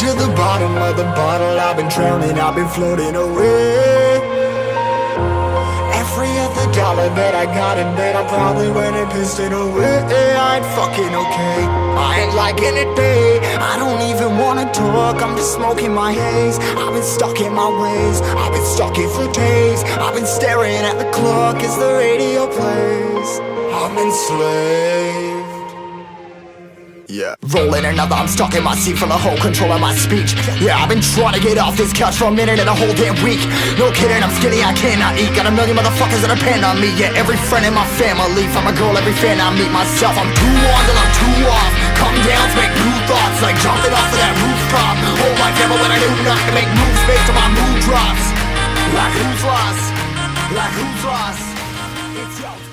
to the bottom of the bottle. I've been drowning, I've been floating away. Every other dollar that I got in bed, I probably went and pissed it away. I ain't fucking okay, I ain't liking it, babe. I don't even wanna talk, I'm just smoking my haze. I've been stuck in my ways, I've been stuck here for days. I've been staring at the clock as the radio plays. I'm enslaved. Yeah, rolling another, I'm stuck in my seat for the whole control of my speech. Yeah, I've been trying to get off this couch for a minute and a whole damn week. No kidding, I'm skinny, I cannot eat. Got a million motherfuckers that depend on me. Yeah, every friend in my family, from a girl, every fan I meet myself. I'm too on till I'm too off. Come down to make new thoughts, like jumping off of that rooftop. Hold my camera when I do not to make moves based on my mood drops. Like who's lost? Like who's lost? It's yo.